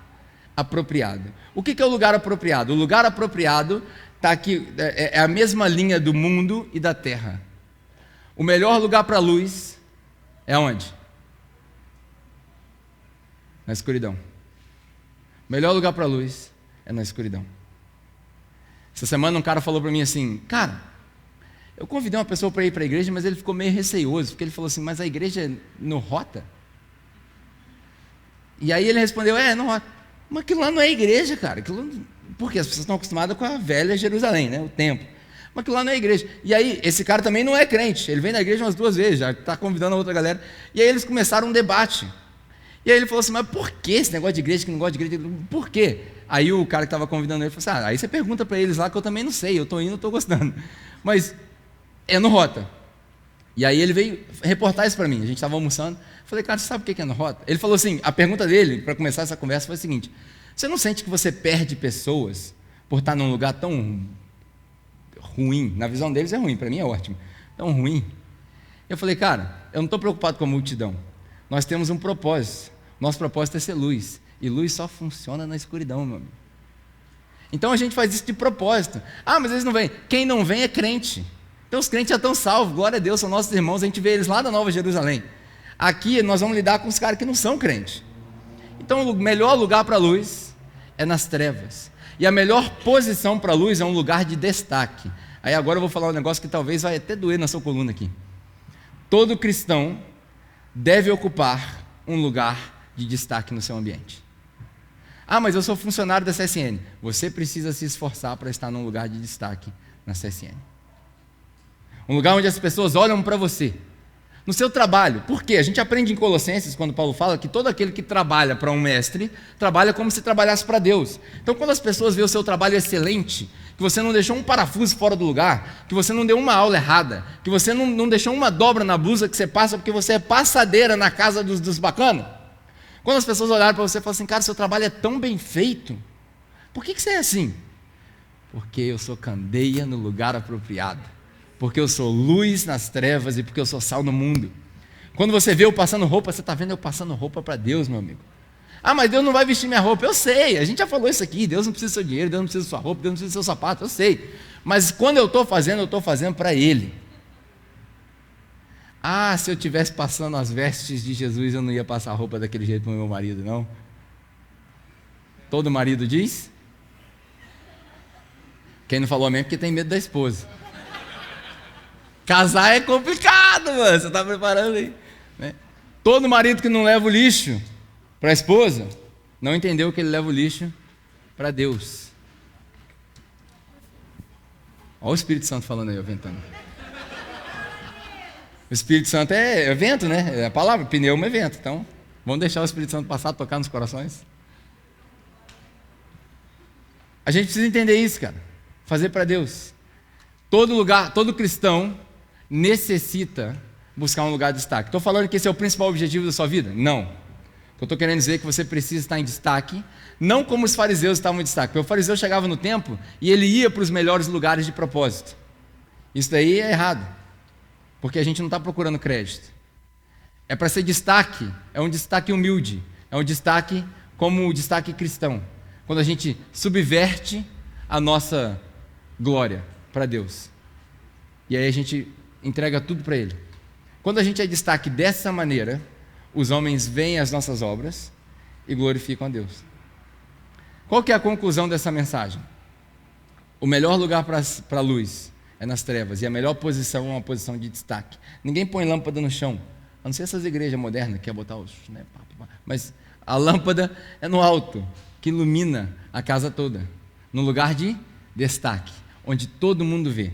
apropriado. O que é o lugar apropriado? O lugar apropriado está aqui, é a mesma linha do mundo e da terra. O melhor lugar para a luz é onde? Na escuridão. O melhor lugar para a luz é na escuridão. Essa semana um cara falou para mim assim, cara, eu convidei uma pessoa para ir para a igreja, mas ele ficou meio receioso, porque ele falou assim, mas a igreja é no rota? E aí ele respondeu, não rota. Mas aquilo lá não é igreja, cara. Porque as pessoas estão acostumadas com a velha Jerusalém, né? O templo. Mas aquilo lá não é igreja. E aí, esse cara também não é crente, ele vem na igreja umas 2 vezes, já está convidando a outra galera. E aí eles começaram um debate. E aí ele falou assim, mas por que esse negócio de igreja, que não gosta de igreja? Por quê? Aí o cara que estava convidando ele falou assim, aí você pergunta para eles lá que eu também não sei, eu estou indo, estou gostando. Mas é no rota. E aí ele veio reportar isso para mim, a gente estava almoçando. Falei, cara, você sabe o que é no rota? Ele falou assim, a pergunta dele, para começar essa conversa, foi a seguinte, você não sente que você perde pessoas por estar num lugar tão ruim? Na visão deles é ruim, para mim é ótimo. Tão ruim. Eu falei, cara, eu não estou preocupado com a multidão. Nós temos um propósito. Nosso propósito é ser luz. E luz só funciona na escuridão, meu amigo. Então a gente faz isso de propósito. Ah, mas eles não vêm. Quem não vem é crente. Então os crentes já estão salvos, glória a Deus, são nossos irmãos, a gente vê eles lá da Nova Jerusalém. Aqui nós vamos lidar com os caras que não são crentes. Então o melhor lugar para a luz é nas trevas. E a melhor posição para a luz é um lugar de destaque. Aí agora eu vou falar um negócio que talvez vai até doer na sua coluna aqui. Todo cristão deve ocupar um lugar de destaque no seu ambiente. Ah, mas eu sou funcionário da CSN. Você precisa se esforçar para estar num lugar de destaque na CSN. Um lugar onde as pessoas olham para você. No seu trabalho. Por quê? A gente aprende em Colossenses, quando Paulo fala que todo aquele que trabalha para um mestre, trabalha como se trabalhasse para Deus. Então, quando as pessoas veem o seu trabalho excelente, que você não deixou um parafuso fora do lugar, que você não deu uma aula errada, que você não deixou uma dobra na blusa que você passa porque você é passadeira na casa dos bacanas. Quando as pessoas olharem para você e falam assim, cara, seu trabalho é tão bem feito, por que você é assim? Porque eu sou candeia no lugar apropriado. Porque eu sou luz nas trevas e porque eu sou sal no mundo. Quando você vê eu passando roupa, você está vendo eu passando roupa para Deus, meu amigo. Ah, mas Deus não vai vestir minha roupa. Eu sei, a gente já falou isso aqui. Deus não precisa do seu dinheiro, Deus não precisa da sua roupa, Deus não precisa do seu sapato, eu sei. Mas quando eu estou fazendo para Ele. Ah, se eu estivesse passando as vestes de Jesus, eu não ia passar a roupa daquele jeito para o meu marido, não. Todo marido diz? Quem não falou amém é porque tem medo da esposa. Casar é complicado, mano. Você está preparando aí, né? Todo marido que não leva o lixo para a esposa, não entendeu que ele leva o lixo para Deus. Olha o Espírito Santo falando aí, ventando. O Espírito Santo é vento, né? É a palavra, pneuma é vento. Então, vamos deixar o Espírito Santo passar, tocar nos corações. A gente precisa entender isso, cara. Fazer para Deus. Todo lugar, todo cristão necessita buscar um lugar de destaque. Estou falando que esse é o principal objetivo da sua vida? Não. Eu estou querendo dizer que você precisa estar em destaque, não como os fariseus estavam em destaque. Porque o fariseu chegava no templo e ele ia para os melhores lugares de propósito. Isso daí é errado, porque a gente não está procurando crédito. É para ser destaque, é um destaque humilde, é um destaque como o destaque cristão. Quando a gente subverte a nossa glória para Deus. E aí a gente entrega tudo para Ele. Quando a gente é destaque dessa maneira, os homens veem as nossas obras e glorificam a Deus. Qual que é a conclusão dessa mensagem? O melhor lugar para a luz é nas trevas, e a melhor posição é uma posição de destaque. Ninguém põe lâmpada no chão, a não ser essas igrejas modernas que quer botar os... Né, mas a lâmpada é no alto, que ilumina a casa toda, no lugar de destaque, onde todo mundo vê.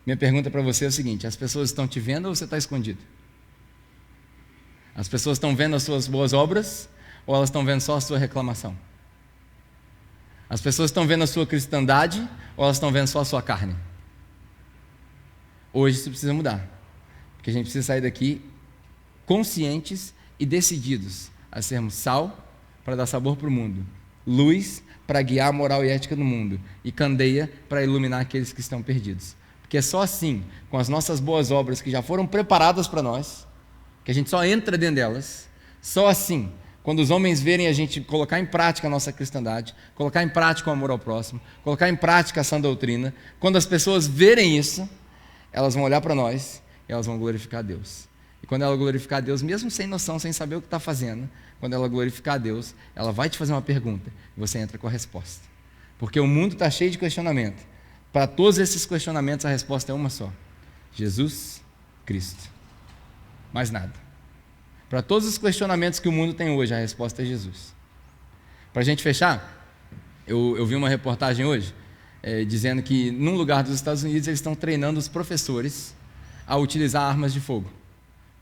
Minha pergunta para você é o seguinte: as pessoas estão te vendo ou você está escondido? As pessoas estão vendo as suas boas obras ou elas estão vendo só a sua reclamação? As pessoas estão vendo a sua cristandade ou elas estão vendo só a sua carne? Hoje isso precisa mudar, porque a gente precisa sair daqui conscientes e decididos a sermos sal para dar sabor para o mundo, luz para guiar a moral e ética do mundo e candeia para iluminar aqueles que estão perdidos. Porque é só assim, com as nossas boas obras que já foram preparadas para nós, que a gente só entra dentro delas, só assim, quando os homens verem a gente colocar em prática a nossa cristandade, colocar em prática o amor ao próximo, colocar em prática a sã doutrina, quando as pessoas verem isso, elas vão olhar para nós e elas vão glorificar a Deus. E quando ela glorificar a Deus, mesmo sem noção, sem saber o que está fazendo, quando ela glorificar a Deus, ela vai te fazer uma pergunta e você entra com a resposta. Porque o mundo está cheio de questionamento. Para todos esses questionamentos, a resposta é uma só: Jesus Cristo. Mais nada. Para todos os questionamentos que o mundo tem hoje, a resposta é Jesus. Para a gente fechar, eu vi uma reportagem hoje, dizendo que num lugar dos Estados Unidos eles estão treinando os professores a utilizar armas de fogo.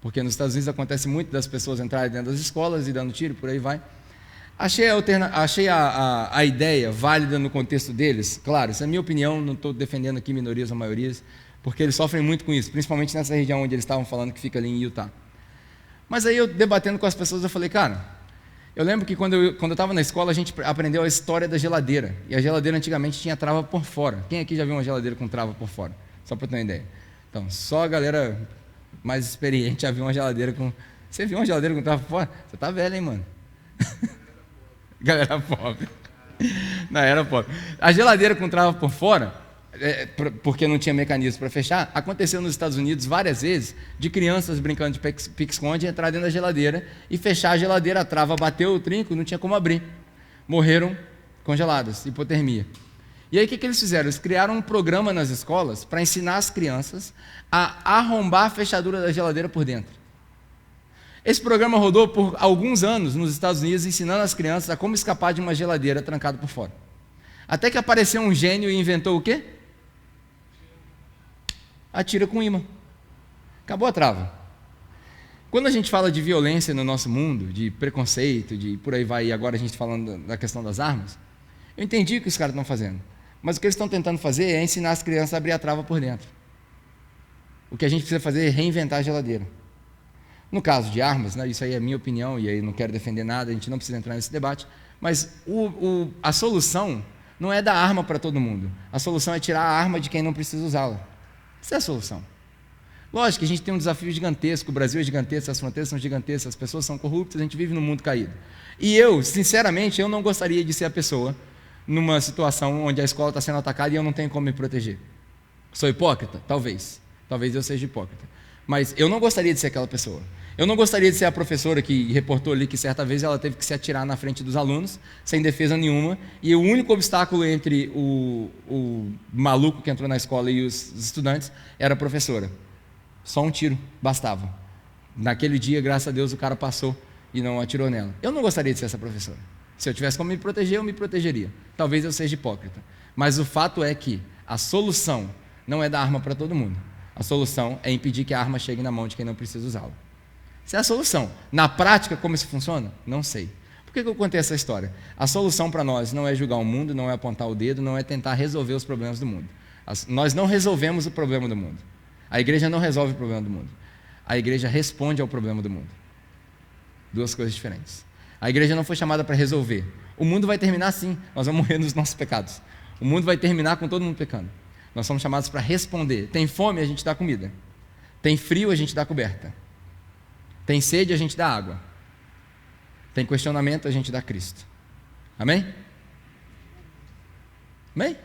Porque nos Estados Unidos acontece muito das pessoas entrarem dentro das escolas e dando tiro, por aí vai. Achei a ideia válida no contexto deles. Claro, essa é a minha opinião, não estou defendendo aqui minorias ou maiorias, porque eles sofrem muito com isso, principalmente nessa região onde eles estavam falando, que fica ali em Utah. Mas aí eu, debatendo com as pessoas, eu falei, cara, eu lembro que quando eu estava na escola, a gente aprendeu a história da geladeira. E a geladeira antigamente tinha trava por fora. Quem aqui já viu uma geladeira com trava por fora? Só para ter uma ideia. Então, só a galera mais experiente já viu uma geladeira com... Você viu uma geladeira com trava por fora? Você tá velho, hein, mano? Galera pobre. Não, era pobre. A geladeira com trava por fora, porque não tinha mecanismo para fechar, aconteceu nos Estados Unidos várias vezes, de crianças brincando de pique-esconde, entrar dentro da geladeira e fechar a geladeira, a trava bateu o trinco, não tinha como abrir. Morreram congeladas, hipotermia. E aí o que eles fizeram? Eles criaram um programa nas escolas para ensinar as crianças a arrombar a fechadura da geladeira por dentro. Esse programa rodou por alguns anos nos Estados Unidos, ensinando as crianças a como escapar de uma geladeira trancada por fora. Até que apareceu um gênio e inventou o quê? Atira com imã. Acabou a trava. Quando a gente fala de violência no nosso mundo, de preconceito, de por aí vai, e agora a gente falando da questão das armas, eu entendi o que os caras estão fazendo. Mas o que eles estão tentando fazer é ensinar as crianças a abrir a trava por dentro. O que a gente precisa fazer é reinventar a geladeira. No caso de armas, né, isso aí é a minha opinião, e aí não quero defender nada, a gente não precisa entrar nesse debate, mas a solução não é dar arma para todo mundo. A solução é tirar a arma de quem não precisa usá-la. Essa é a solução. Lógico que a gente tem um desafio gigantesco, o Brasil é gigantesco, as fronteiras são gigantescas, as pessoas são corruptas, a gente vive num mundo caído. E eu, sinceramente, eu não gostaria de ser a pessoa numa situação onde a escola está sendo atacada e eu não tenho como me proteger. Sou hipócrita? Talvez. Talvez eu seja hipócrita. Mas eu não gostaria de ser aquela pessoa. Eu não gostaria de ser a professora que reportou ali que certa vez ela teve que se atirar na frente dos alunos, sem defesa nenhuma, e o único obstáculo entre o maluco que entrou na escola e os estudantes era a professora. Só um tiro bastava. Naquele dia, graças a Deus, o cara passou e não atirou nela. Eu não gostaria de ser essa professora. Se eu tivesse como me proteger, eu me protegeria. Talvez eu seja hipócrita. Mas o fato é que a solução não é dar arma para todo mundo. A solução é impedir que a arma chegue na mão de quem não precisa usá-la. Essa é a solução. Na prática, como isso funciona? Não sei. Por que eu contei essa história? A solução para nós não é julgar o mundo, não é apontar o dedo, não é tentar resolver os problemas do mundo. Nós não resolvemos o problema do mundo. A igreja não resolve o problema do mundo. A igreja responde ao problema do mundo. Duas coisas diferentes. A igreja não foi chamada para resolver. O mundo vai terminar sim, nós vamos morrer nos nossos pecados. O mundo vai terminar com todo mundo pecando. Nós somos chamados para responder. Tem fome, a gente dá comida. Tem frio, a gente dá coberta. Tem sede, a gente dá água. Tem questionamento, a gente dá Cristo. Amém? Amém?